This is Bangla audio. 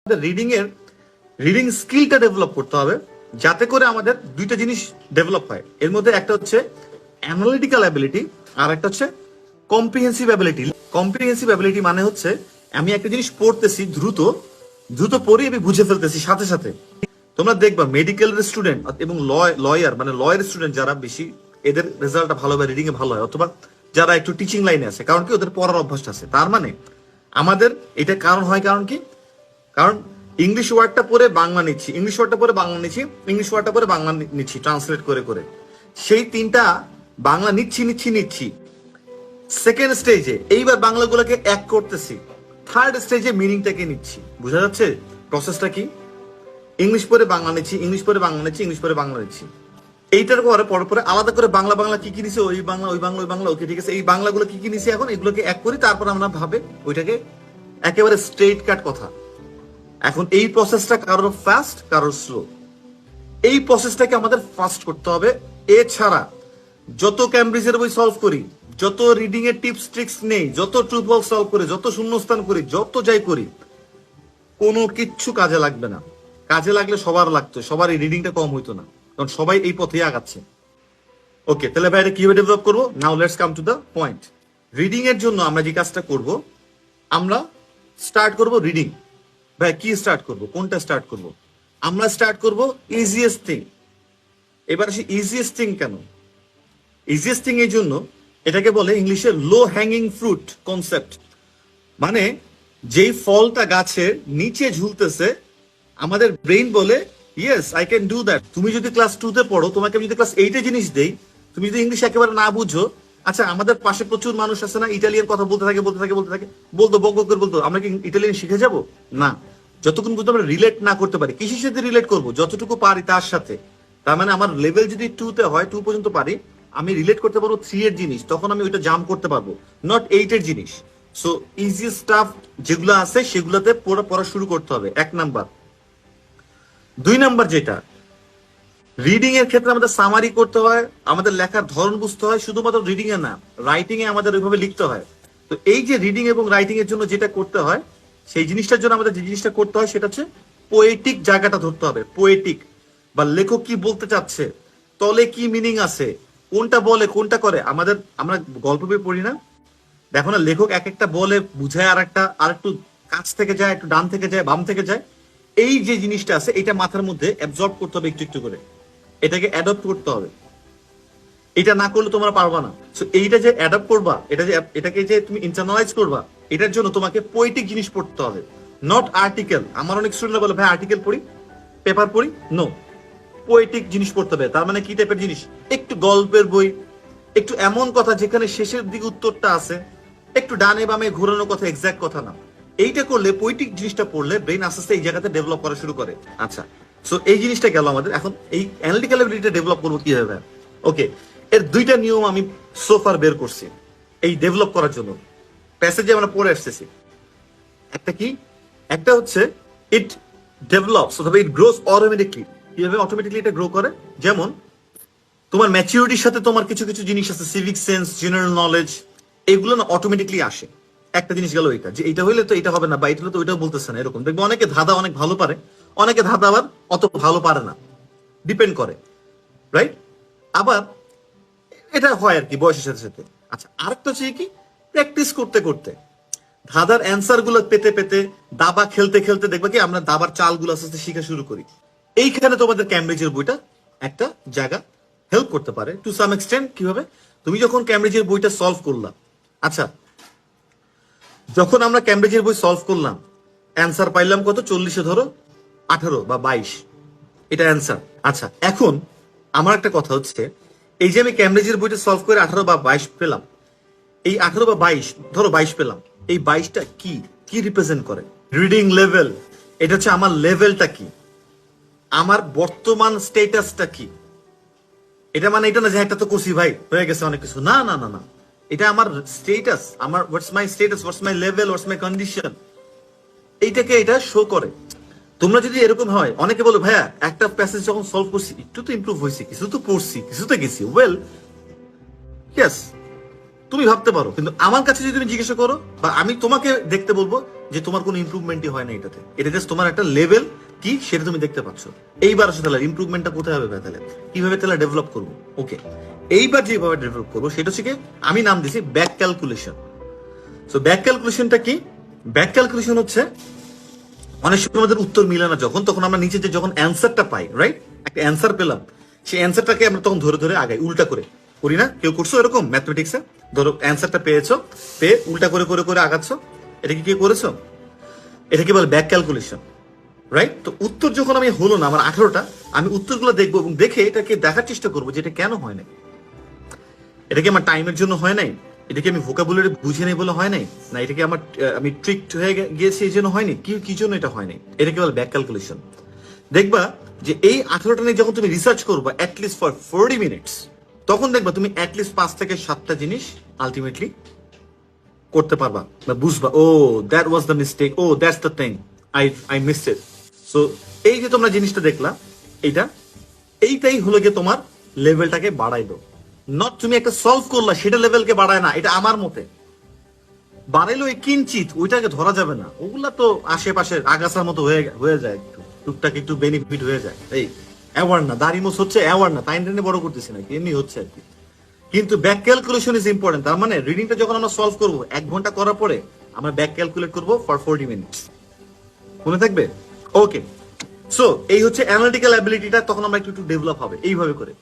রিডিং এর রিডিং স্কিলটা ডেভেলপ করতে হবে, যাতে করে আমাদের দুইটা জিনিস ডেভেলপ হয়। এর মধ্যে একটা হচ্ছে অ্যানালিটিক্যাল অ্যাবিলিটি, আর একটা হচ্ছে কম্প্রিহেন্সিভ অ্যাবিলিটি। কম্প্রিহেন্সিভ অ্যাবিলিটি মানে হচ্ছে আমি একটা জিনিস পড়তেছি, দ্রুত দ্রুত পড়ে আমি বুঝে ফেলতেছি সাথে সাথে। তোমরা দেখবা মেডিকেল স্টুডেন্ট এবং লয়ার মানে লয়ের স্টুডেন্ট যারা বেশি, এদের রেজাল্টটা ভালো হয়, রিডিং এ ভালো হয়, অথবা যারা একটু টিচিং লাইনে আছে, কারণ কি ওদের পড়ার অভ্যাসটা আছে। তার মানে আমাদের এটা কারণ হয়, কারণ কি, কারণ ইংলিশ ওয়ার্ডটা পরে বাংলা নিচ্ছি, ইংলিশ ওয়ার্ডটা পরে বাংলা নিচ্ছি, ইংলিশ ওয়ার্ডটা পরে বাংলা নিচ্ছি, ট্রান্সলেট করে করে সেই তিনটা বাংলা নিচ্ছি নিচ্ছি নিচ্ছি। সেকেন্ড স্টেজে এইবার বাংলাগুলোকে এক করতেছি, থার্ড স্টেজে মিনিংটাকে নিচ্ছি। বোঝা যাচ্ছে প্রসেসটা কি? ইংলিশ পরে বাংলা নিচ্ছি, ইংলিশ পরে বাংলা নিচ্ছি, ইংলিশ পরে বাংলা নিচ্ছি। এইটার পরে পরে আলাদা করে বাংলা বাংলা কি কি নিছি, ওই বাংলা ওই বাংলা ওই বাংলা, ওকে ঠিক আছে, এই বাংলাগুলো কি কি নিছি, এখন এগুলোকে এক করি, তারপর আমরা ভাবে ওইটাকে একেবারে স্ট্রেট কাট কথা। এখন এই প্রসেসটা কারোর ফাস্ট, কারোর স্লো। এই প্রসেসটাকে আমাদের ফাস্ট করতে হবে। এছাড়া যত ক্যামব্রিজের বই সলভ করি, যত রিডিং এর টিপস ট্রিক্স নেই, যত ট্রু ফলস সলভ করি, যত শূন্যস্থান করি, যত যাই করি, কোনো কিচ্ছু কাজে লাগবে না। কাজে লাগলে সবার লাগতো, সবার এই রিডিংটা কম হইতো না, কারণ সবাই এই পথেই আগাচ্ছে। ওকে, তাহলে ভাই এটা কিভাবে ডেভেলপ করবো? Now let's come to the point. Reading এর জন্য আমরা যে কাজটা করব, আমরা স্টার্ট করব রিডিং। ভাই কি স্টার্ট করব, কোনটা স্টার্ট করব? আমরা স্টার্ট করব ইজিয়েস্ট থিং। এবার আসি ইজিয়েস্ট থিং কেন? ইজিয়েস্ট থিং এর জন্য এটাকে বলে ইংলিশে লো হ্যাঙ্গিং ফ্রুট কনসেপ্ট। মানে যেই ফলটা গাছের নিচে ঝুলতেছে, আমাদের ব্রেইন বলে yes I can do that. তুমি যদি ক্লাস 2 তে পড়ো, তোমাকে আমি যদি ক্লাস 8 এ জিনিস দেই, তুমি যদি ইংলিশ একেবারে না বুঝো, আচ্ছা আমাদের পাশে প্রচুর মানুষ আছে না, ইটালিয়ান কথা বলতে থাকে বলতে থাকে বলতে থাকে, বলতো বক বক করে বলতো, আমরা কি ইটালিয়ান শিখে যাব? না। যতক্ষণ পর্যন্ত আমরা রিলেট না করতে পারি, কিসের সাথে রিলেট করব? যতটুকু পারি তার সাথে। তার মানে আমার লেভেল যদি 2 তে হয়, 2 পর্যন্ত পারি, আমি রিলেট করতে পারবো 3 এর জিনিস, তখন আমি ওইটা জাম্প করতে পারবো, নট 8 এর জিনিস। সো ইজি স্টাফ যেগুলো আছে সেগুলোতে পড়া শুরু করতে হবে, 1 নাম্বার। 2 নাম্বার যেটা, রিডিং এর ক্ষেত্রে আমাদের সামারি করতে হয়, আমাদের লেখার ধরন বুঝতে হয়, শুধুমাত্র রিডিং এ না, রাইটিং এ আমাদের ওইভাবে লিখতে হয়। তো এই যে রিডিং এবং রাইটিং এর জন্য যেটা করতে হয়, সেই জিনিসটার জন্য আমাদের যে জিনিসটা করতে হয় সেটা হচ্ছে পোয়েটিক জায়গাটা ধরতে হবে। পোয়েটিক বা লেখক কি বলতে চাচ্ছে, তলে কি মিনিং আছে, কোনটা বলে কোনটা করে। আমরা গল্প বই পড়ি না, দেখো না, লেখক এক একটা বলে বুঝায়, আর একটু কাছ থেকে যায়, একটু ডান থেকে যায়, বাম থেকে যায়। এই যে জিনিসটা আছে, এটা মাথার মধ্যে অ্যাবজর্ব করতে হবে একটু একটু করে, এটাকে অ্যাডপ্ট করতে হবে। এটা না করলে তোমরা পারবা না। সো এইটা যে অ্যাডপ্ট করবা, এটাকে যে তুমি ইন্টারনালাইজ করবা, এটার জন্য তোমাকে পোয়েটিক জিনিস পড়তে হবে, নট আর্টিকেল। আমার অনেক স্টুডেন্ট বলে ভাই আর্টিকেল পড়ি, পেপার পড়ি, নো, পোয়েটিক জিনিস পড়তে হবে। তার মানে কি টাইপের জিনিস? একটু গল্পের বই, একটু এমন কথা যেখানে শেষের দিকে উত্তরটা আছে, একটু ডানে বামে ঘোরানো কথা, এক্সাক্ট কথা না। এইটা করলে, পোয়েটিক জিনিসটা পড়লে ব্রেন আস্তে আস্তে এই জায়গাতে ডেভেলপ করা শুরু করে। আচ্ছা, সো এই জিনিসটা গেল আমাদের। এখন এই অ্যানালিটিক্যাল এবিলিটিটা ডেভেলপ করবো কিভাবে? ওকে, এর 2টা নিয়ম আমি সোফার বের করছি এই ডেভেলপ করার জন্য, প্যাসেজে আমরা পড়ে আসতেছি। একটা কি, একটা হচ্ছে ইট ডেভেলপস অথবা ইট গ্রোস অটোমেটিকলি। কিভাবে অটোমেটিকলি এটা গ্রো করে? যেমন তোমার ম্যাচিউরিটির সাথে তোমার কিছু কিছু জিনিস আছে, সিভিক সেন্স, জেনারেল নলেজ, এগুলো না অটোমেটিকলি আসে। একটা জিনিস গেল এটা, যে এটা হইলে তো এটা হবে না, বা এটা হলে তো ওইটাও বলতেছে না, এরকম দেখবে। অনেকে ধাঁধা অনেক ভালো পারে, অনেকে ধাঁধা আবার অত ভালো পারে না, ডিপেন্ড করে, রাইট? আবার এটা হয় আর কি বয়সের সাথে সাথে। আচ্ছা, আরেকটা হচ্ছে কি, প্র্যাকটিস করতে করতে, ধাঁধার অ্যান্সার গুলো পেতে পেতে, দাবা খেলতে খেলতে দেখবে কি আমরা দাবার চালগুলো আস্তে আস্তে শিখা শুরু করি। এইখানে তোমাদের ক্যামব্রিজের বইটা একটা জায়গা হেল্প করতে পারে টু সাম এক্সটেন্ট। কিভাবে? তুমি যখন ক্যামব্রিজের বইটা সলভ করলাম, আচ্ছা যখন আমরা ক্যামব্রিজের বই সলভ করলাম, অ্যান্সার পাইলাম কত? 40-এ ধরো 18 বা 22, এটা অ্যান্সার। আচ্ছা, এখন আমার একটা কথা হচ্ছে, এই যে আমি ক্যামব্রিজের বইটা সলভ করে 18 বা 22 পেলাম, এই 18 বা 22, ধরো 22 পেলাম, এই 22টা কি কি রিপ্রেজেন্ট করে? Reading level. এটা হচ্ছে আমার লেভেলটা কি, আমার বর্তমান স্টেটাসটা কি। এটা মানে এটা না যে একটা তো করছি ভাই হয়ে গেছে অনেক কিছু, না না না না, এটা আমার স্টেটাস, আমার what's my status, what's my level, what's my condition, এইটাকে এটা শো করে। তোমরা যদি এরকম হয়, অনেকে বলো ভাইয়া একটা প্যাসেজ যখন সলভ করছি একটু তো ইমপ্রুভ হয়েছে, কিছু তো পড়ছি, কিছু তো গেছি, ওয়েল ইয়েস, তুমি ভাবতে পারো। কিন্তু আমার কাছে যদি তুমি জিজ্ঞাসা করো, বা আমি তোমাকে দেখতে বলবো, যে তোমার কোনো ইমপ্রুভমেন্টই হয় না এটাতে, এটা জাস্ট তোমার একটা লেভেল কি সেটা তুমি দেখতে পাচ্ছ। এইবার আসলে তাহলে ইমপ্রুভমেন্টটা কোথায় হবে তাহলে, কিভাবে তাহলে ডেভেলপ করবো? ওকে, এইবার যেভাবে ডেভেলপ করবো সেটা হচ্ছে কি, আমি নাম দিছি ব্যাক ক্যালকুলেশন। সো ব্যাক ক্যালকুলেশনটা কি? ব্যাক ক্যালকুলেশন হচ্ছে অনেক সময় আমাদের উত্তর মিলে না যখন, তখন আমরা নিচে যে যখন অ্যান্সারটা পাই, রাইট, একটা অ্যান্সার পেলাম, সেই অ্যান্সারটাকে আমরা তখন ধরে ধরে আগাই, উল্টা করে করি না? কেউ করছো এরকম ম্যাথমেটিক্সে? ধরো অ্যান্সারটা পেয়েছো, পেয়ে উল্টা করে করে করে আগাচ্ছ, এটা কি কেউ করেছো? এটাকে বলে ব্যাক ক্যালকুলেশন, রাইট? তো উত্তর যখন আমি হলো না আমার 18টা, আমি উত্তরগুলো দেখবো এবং দেখে এটাকে দেখার চেষ্টা করবো যে এটা কেন হয় না। এটা কি আমার টাইমের জন্য হয় নাই? এটা কি আমি ভোকাবুলারি বুঝে নেই বলে হয় নাই? না এটা কি আমার আমি ট্রিকড হয়ে গিয়েছি এই জন্য হয়নি? কি কি জন্য এটা হয় নাই? এটা কি বলে ব্যাক ক্যালকুলেশন। দেখবা যে এই 18টা নিয়ে যখন তুমি রিসার্চ করবা অ্যাটলিস্ট ফর 40 মিনিটস, তখন দেখবা তুমি অ্যাটলিস্ট 5 থেকে 7টা জিনিস আলটিমেটলি করতে পারবা বা বুঝবা, oh that was the mistake, oh that's the thing, I missed it. So এই যে তোমরা জিনিসটা দেখলা, এইটা এইটাই হলো গিয়ে তোমার লেভেলটাকে বাড়াইলো। নট তুমি একটা সলভ করলা সেটা লেভেলকে বাড়ায় না, এটা আমার মতে। বাড়াইলো এই কিঞ্চিত, ওইটাকে ধরা যাবে না। ওগুলা তো আশেপাশে আগাছার মতো হয়ে যায়, একটু টুকটাক একটু বেনিফিট হয়ে যায়। এই অ্যাওয়ার্ড না, দাড়ি মোছ হচ্ছে অ্যাওয়ার্ড না, তাই টেনে বড় করতেছি না, এমনি হচ্ছে আর কি। কিন্তু ব্যাক ক্যালকুলেশন ইজ ইম্পর্টেন্ট। তার মানে রিডিংটা যখন আমরা সলভ করবো 1 ঘন্টা করার পরে আমরা ব্যাক ক্যালকুলেট করবো ফর 40 মিনিটস। মনে থাকবে? ওকে, সো এই হচ্ছে অ্যানালিটিক্যাল অ্যাবিলিটিটা, তখন আমরা একটু একটু ডেভেলপ হবে এইভাবে করে।